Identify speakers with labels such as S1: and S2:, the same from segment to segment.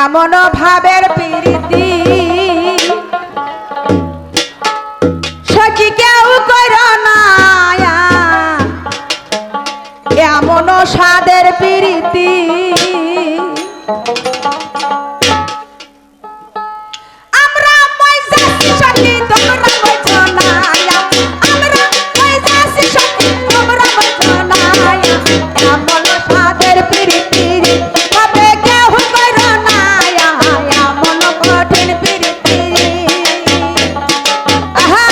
S1: এমন ভাবের প্রীতি সখী কেউ করো না এমন স্বাদের প্রীতি আমরা মইজাছি সখী তোমরা বুঝো না আমরা মইজাছি সখী তোমরা বুঝো না এমন স্বাদের প্রীতি হবে কেউ করো না এমন কঠিন প্রীতি আহা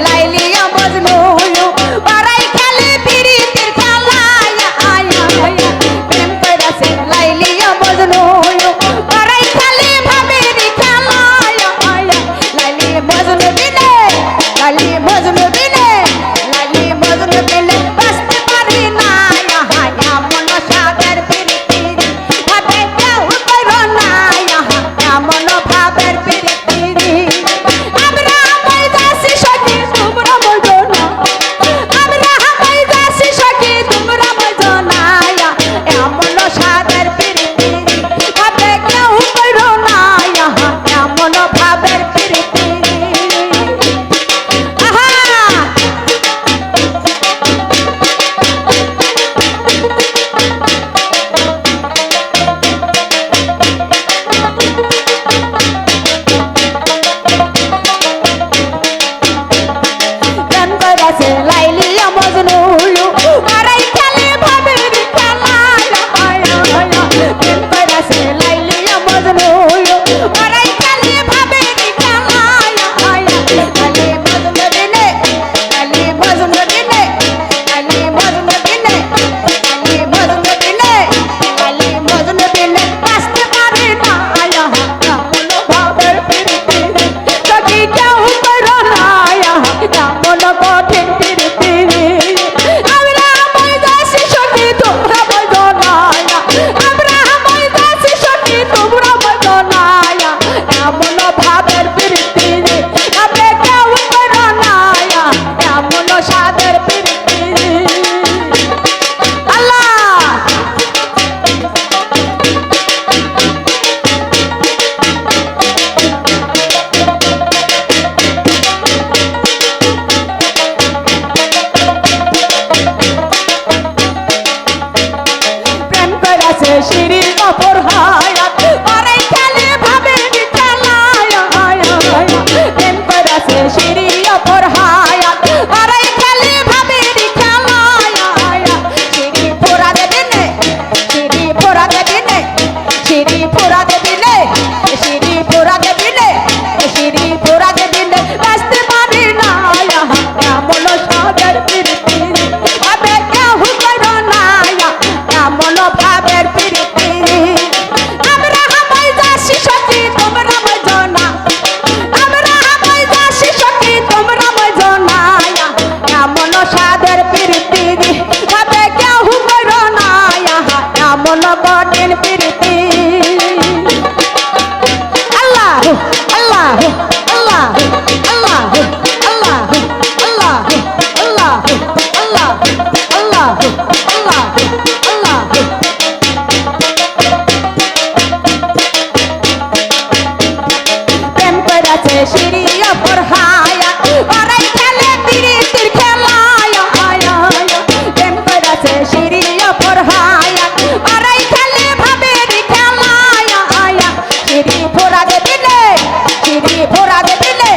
S1: লাইলিয়া মজনু বারাই খেলে প্রীতির খেলা প্রেম কইরাছে লাইলিয়া মজনু বারাই খেলে ভাবের খেলা লাইলি মজনু বিনে লাইলি মজনু বিনে লাইলি মজনু বিনে বাঁচতে পারি না এমন স্বাদের প্রীতি ভাবে কেউ করো না এমন ভাবের প্রীতি আমরা মইজাছি সখী তোমরা বুঝো না আমরা মইজাছি সখী তোমরা বুঝো না এমন স্বাদের প্রীতি ভাবে কেউ করো না এমন ভাবের প্রীতি আহা প্রেম কইরাছে লাইলিয়া মজনু বারাই খেলে ভাবের খেলা প্রেম কইরাছে লাইলিয়া মজনু বারাই খেলে ভাবের খেলা লাইলি মজনু বিনে লাইলি মজনু বিনে লাইলি মজনু বিনে লাইলি মজনু বিনে লাইলি মজনু বিনে বাঁচতে পারে না এমন ভাবের প্রীতি সখী কেউ করো না এমন কঠিন প্রীতি আমরা মইজাছি সখী তোমরা বুঝো না আমরা মইজাছি সখী তোমরা বুঝো না এমন ভাবের প্রীতি ভাবে কেউ করো না এমন স্বাদের প্রীতি আল্লাহ প্রেম কইরাছে শিরির অপর হায়াত বারাই খেলে ভাবের খেলা প্রেম কইরাছে শিরির অপর হায়াত বারাই খেলে ভাবের খেলা শিরি পোড়া দেবে নে শিরি পোড়া দেবে নে শিরি পোড়া দেবে নে শিরি পোড়া দেবে নে শিরি পোড়া দেবে নে বাঁচতে পারি না এমন স্বাদের প্রীতি ভাবে কেউ করো না এমন ভাবের প্রীতি আমরা মইজাছি সখী তোমরা বুঝো না আমরা মইজাছি সখী তোমরা বুঝো না এমন স্বাদের প্রীতি ভাবে কেউ করো না এমন কঠিন প্রীতি আল্লাহ আল্লাহ আল্লাহ আল্লাহ আল্লাহ আল্লাহ আল্লাহ আল্লাহ আল্লাহ আল্লাহ আল্লাহ প্রেম কইরাছে শিরিয়া পর হায়াত বারাই খেলে প্রীতির খেলা প্রেম কইরাছে শিরিয়া পর হায়াত বারাই খেলে ভাবের খেলা শিরি ফোড়া দেবে নে শিরি ফোড়া দেবে নে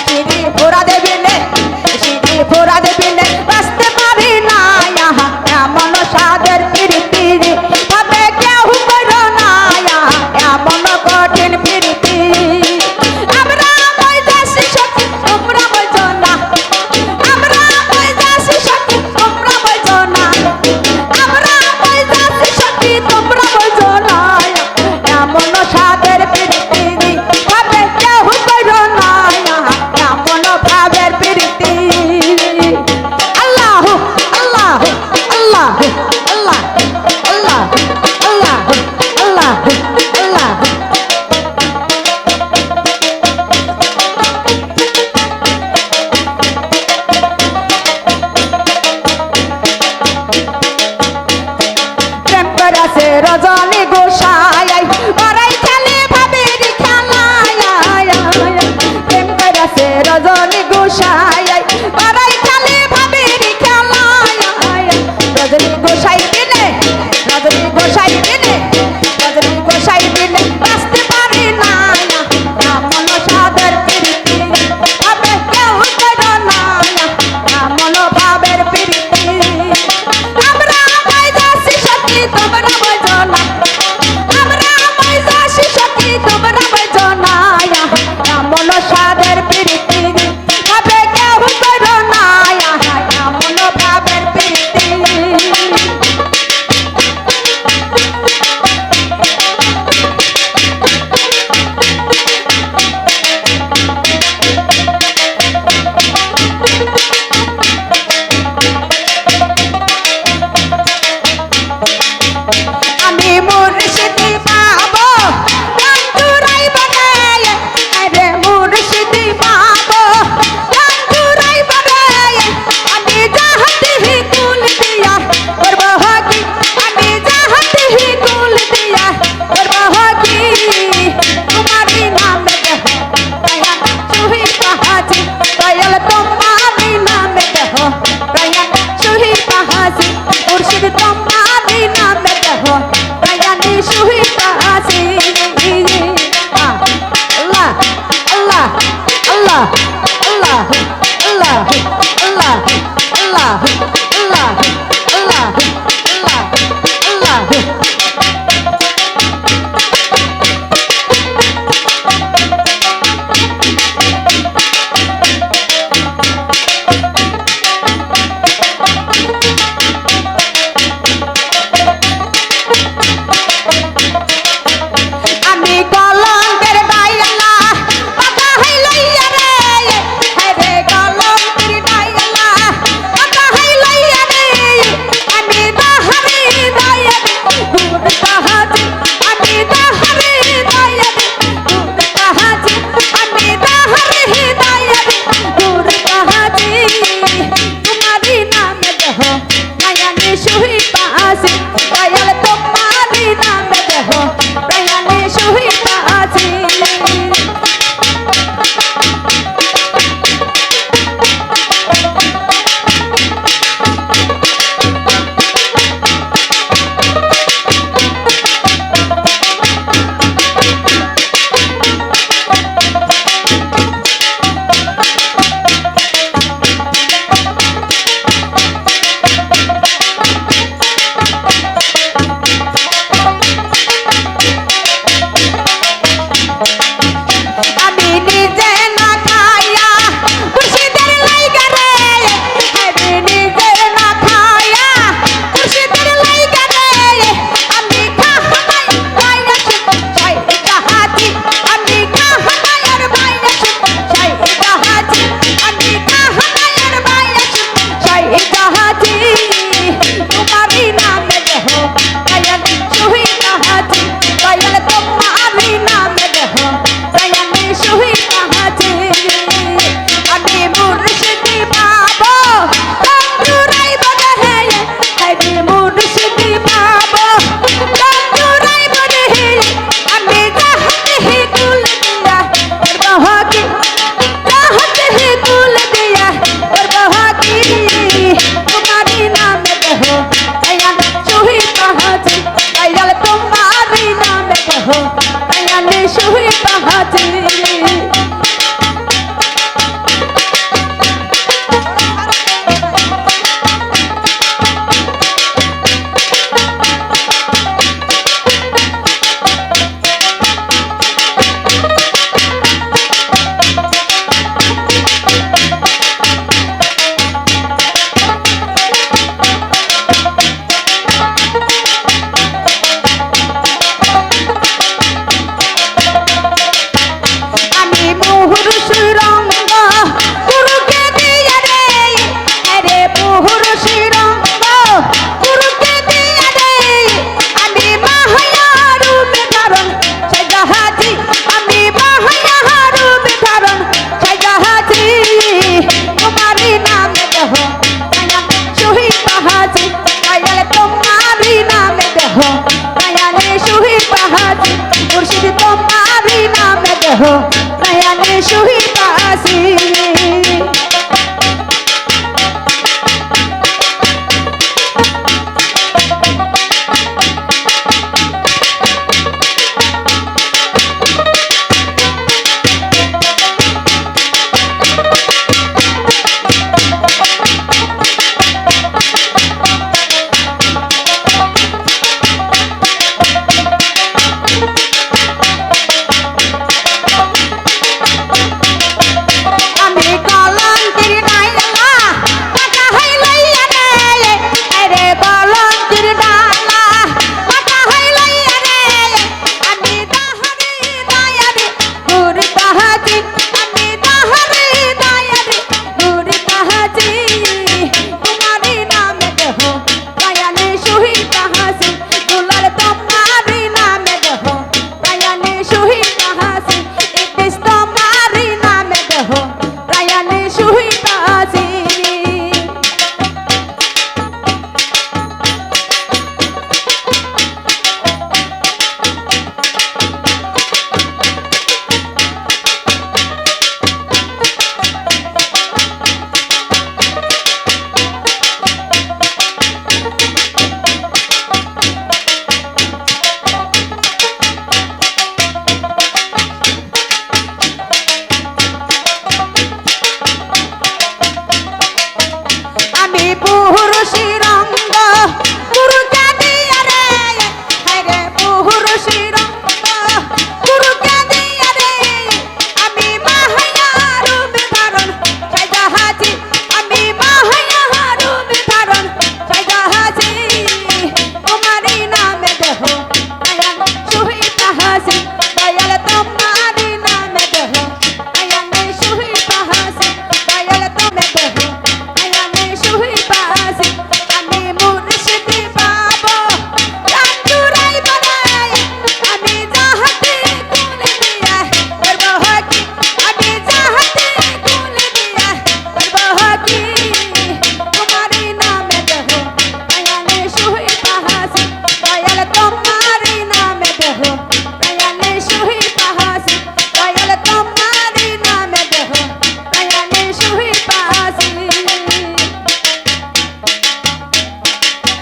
S1: শিরি ফোড়া দেবে নে শিরি ফোড়া দেবে নে বাঁচতে পারি না শহীদ বাসে